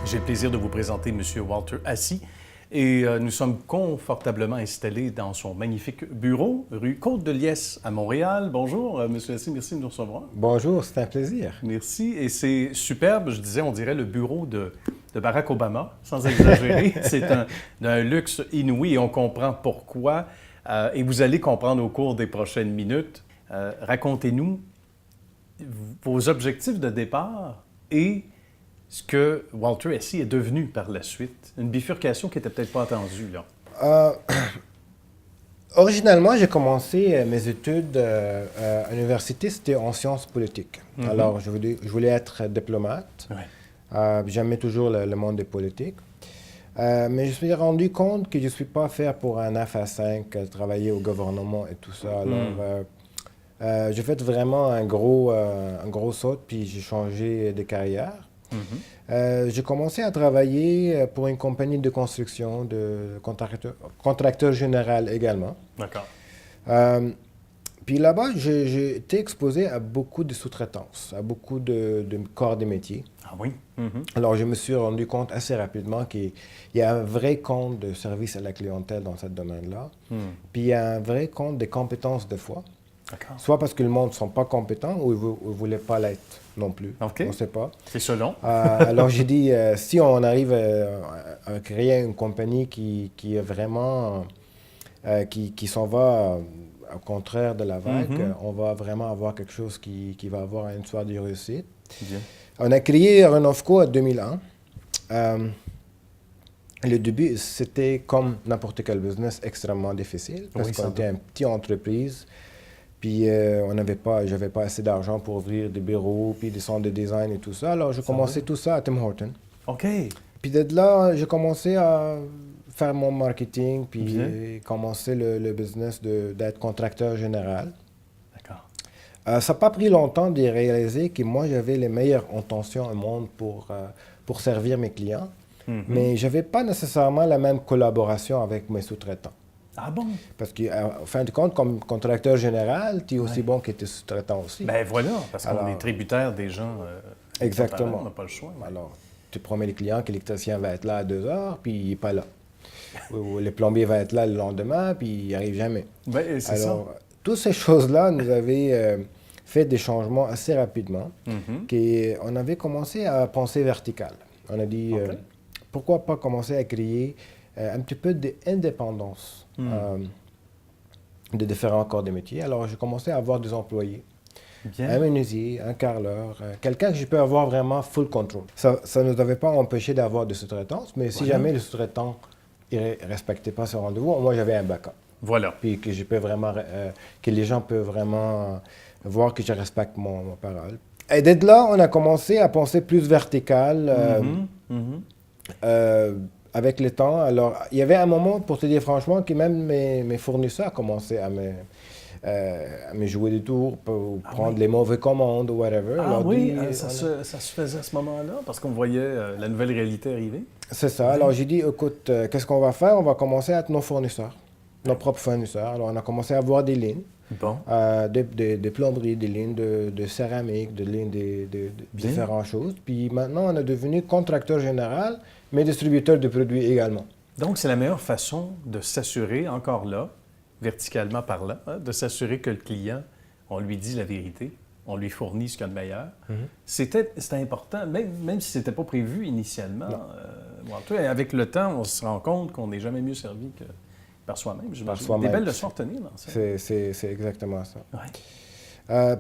J'ai le plaisir de vous présenter M. Walter Assy et nous sommes confortablement installés dans son magnifique bureau, rue Côte-de-Liesse à Montréal. Bonjour, M. Assy, merci de nous recevoir. Bonjour, c'est un plaisir. Merci, et c'est superbe, je disais, on dirait le bureau de Barack Obama, sans exagérer. C'est d'un luxe inouï et on comprend pourquoi. Et vous allez comprendre au cours des prochaines minutes. Racontez-nous vos objectifs de départ et ce que Walter Assy est devenu par la suite. Une bifurcation qui n'était peut-être pas attendue, là. Originalement, j'ai commencé mes études à l'université, c'était en sciences politiques. Mm-hmm. Alors, je voulais être diplomate. Ouais. J'aimais toujours le monde des politiques. Mais je me suis rendu compte que je ne suis pas fait pour un 9 à 5, travailler au gouvernement et tout ça. Alors, j'ai fait vraiment un gros saut, puis j'ai changé de carrière. Mm-hmm. J'ai commencé à travailler pour une compagnie de construction, de contracteur général également. D'accord. Puis là-bas, j'ai été exposé à beaucoup de sous-traitances, à beaucoup de corps de métier. Ah oui? Mm-hmm. Alors, je me suis rendu compte assez rapidement qu'il y a un vrai compte de service à la clientèle dans ce domaine-là. Puis il y a un vrai compte de compétences de fois. D'accord. Soit parce que le monde ne sont pas compétents ou ils ne voulaient pas l'être non plus. OK. On ne sait pas. C'est selon. Alors j'ai dit, si on arrive à créer une compagnie qui est vraiment, qui s'en va au contraire de la vague, on va vraiment avoir quelque chose qui va avoir une histoire de réussite. Bien. On a créé Renovco en 2001. Le début, c'était comme n'importe quel business extrêmement difficile parce qu'on était une petite entreprise. Puis j'avais pas assez d'argent pour ouvrir des bureaux, puis des centres de design et tout ça. Alors, j'ai commencé tout ça à Tim Hortons. OK. Puis de là, j'ai commencé à faire mon marketing, puis commencer le business d'être contracteur général. D'accord. Ça n'a pas pris longtemps de réaliser que moi, j'avais les meilleures intentions au monde pour servir mes clients, mais je n'avais pas nécessairement la même collaboration avec mes sous-traitants. Ah bon? Parce qu'en fin de compte, comme contracteur général, tu es aussi bon que tes sous-traitants aussi. Ben voilà, parce qu'on est tributaire des gens. Exactement. On n'a pas le choix. Mais... Alors, tu promets les clients que l'électricien va être là à 2 heures, puis il n'est pas là. Ou le plombier va être là le lendemain, puis il n'arrive jamais. Ben, c'est alors, toutes ces choses-là nous avaient fait des changements assez rapidement. On avait commencé à penser vertical. On a dit, pourquoi pas commencer à créer un petit peu d'indépendance de différents corps de métier. Alors, j'ai commencé à avoir des employés. Bien. Un menuisier, un carreleur, quelqu'un que je peux avoir vraiment full control. Ça ne nous avait pas empêché d'avoir des sous-traitances, mais si jamais le sous-traitant ne respectait pas ce rendez-vous, moi, j'avais un backup. Voilà. Puis que je peux vraiment, que les gens peuvent vraiment voir que je respecte ma parole. Et de là, on a commencé à penser plus vertical. Avec le temps. Alors, il y avait un moment, pour te dire franchement, que même mes fournisseurs commençaient à me jouer des tours pour prendre les mauvaises commandes ou whatever. Ah alors, oui, ça se faisait à ce moment-là, parce qu'on voyait la nouvelle réalité arriver. C'est ça. Alors, j'ai dit, écoute, qu'est-ce qu'on va faire? On va commencer à être nos fournisseurs, nos propres fournisseurs. Alors, on a commencé à avoir des lignes. Bon. Des plomberies, des lignes de céramique, des lignes de différentes choses. Puis maintenant, on est devenu contracteur général, mais distributeur de produits également. Donc, c'est la meilleure façon de s'assurer, encore là, verticalement parlant, de s'assurer que le client, on lui dit la vérité, on lui fournit ce qu'il y a de meilleur. C'était important, même si ce n'était pas prévu initialement. Avec le temps, on se rend compte qu'on n'est jamais mieux servi que par soi-même. Par soi-même. Des belles leçons à retenir dans ça. C'est exactement ça. Ouais.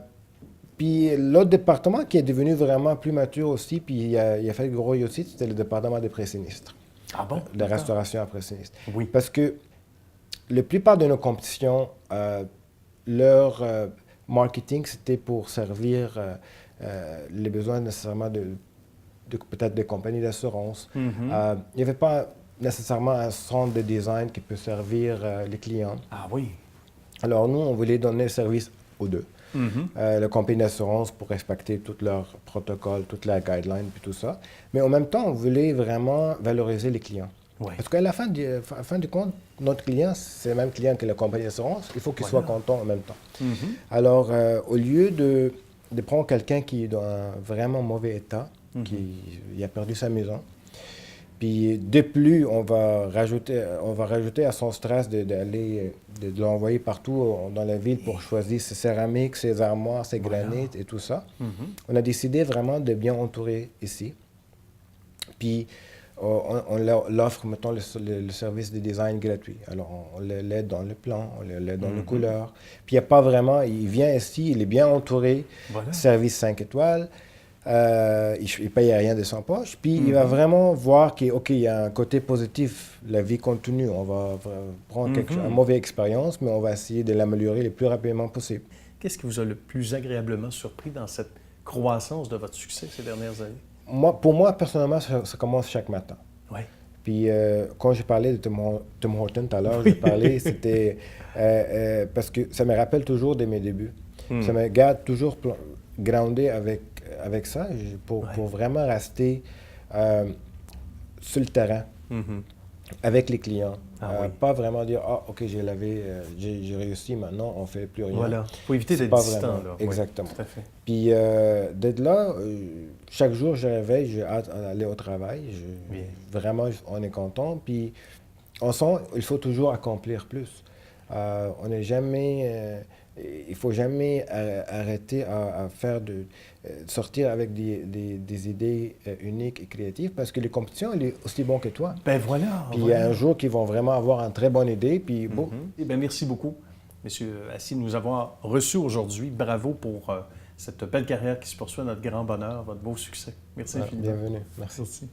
Puis l'autre département qui est devenu vraiment plus mature aussi, puis il a fait gros aussi, c'était le département des pré-sinistres. Ah bon? De restauration après sinistre. Oui. Parce que la plupart de nos compétitions, leur marketing, c'était pour servir les besoins nécessairement peut-être des compagnies d'assurance. Il n'y avait pas nécessairement un centre de design qui peut servir les clients. Ah oui. Alors nous, on voulait donner service aux deux. La compagnie d'assurance pour respecter tous leurs protocoles, toutes leurs guidelines, puis tout ça. Mais en même temps, on voulait vraiment valoriser les clients. Ouais. Parce qu'à la fin du compte, notre client, c'est le même client que la compagnie d'assurance. Il faut qu'il soit content en même temps. Alors, au lieu de prendre quelqu'un qui est dans un vraiment mauvais état, qui a perdu sa maison, Puis de plus, on va rajouter à son stress de l'envoyer partout dans la ville pour choisir ses céramiques, ses armoires, ses granites et tout ça. On a décidé vraiment de bien entourer ici. Puis on l'offre, mettons, le service de design gratuit. Alors, on l'aide dans le plan, on l'aide dans les couleurs. Puis il n'y a pas vraiment, il vient ici, il est bien entouré, service 5 étoiles. Il ne paye rien de son poche. Puis il va vraiment voir qu'il y a un côté positif. La vie continue. On va prendre une mauvaise expérience, mais on va essayer de l'améliorer le plus rapidement possible. Qu'est-ce qui vous a le plus agréablement surpris dans cette croissance de votre succès ces dernières années? Pour moi, personnellement, ça commence chaque matin. Oui. Puis quand j'ai parlé de Tim Hortons tout à l'heure, j'ai parlé, c'était parce que ça me rappelle toujours de mes débuts. Ça me garde toujours groundé avec ça pour vraiment rester sur le terrain avec les clients. Pas vraiment dire, ah, OK, j'ai j'ai réussi, maintenant, on ne fait plus rien. Voilà. Il faut éviter d'être distant. Là. Exactement. Oui, tout à fait. Puis, d'être là, chaque jour, je réveille, j'ai hâte d'aller au travail. Vraiment, on est content. Puis, on sent qu'il faut toujours accomplir plus. On n'est jamais... il ne faut jamais arrêter à sortir avec des idées uniques et créatives parce que les compétitions, elle est aussi bonne que toi. Ben voilà. Puis il y a un jour qu'ils vont vraiment avoir une très bonne idée, puis bon. Eh bien, merci beaucoup, M. Assis, de nous avoir reçus aujourd'hui. Bravo pour cette belle carrière qui se poursuit à notre grand bonheur, votre beau succès. Merci infiniment. Bienvenue. Merci.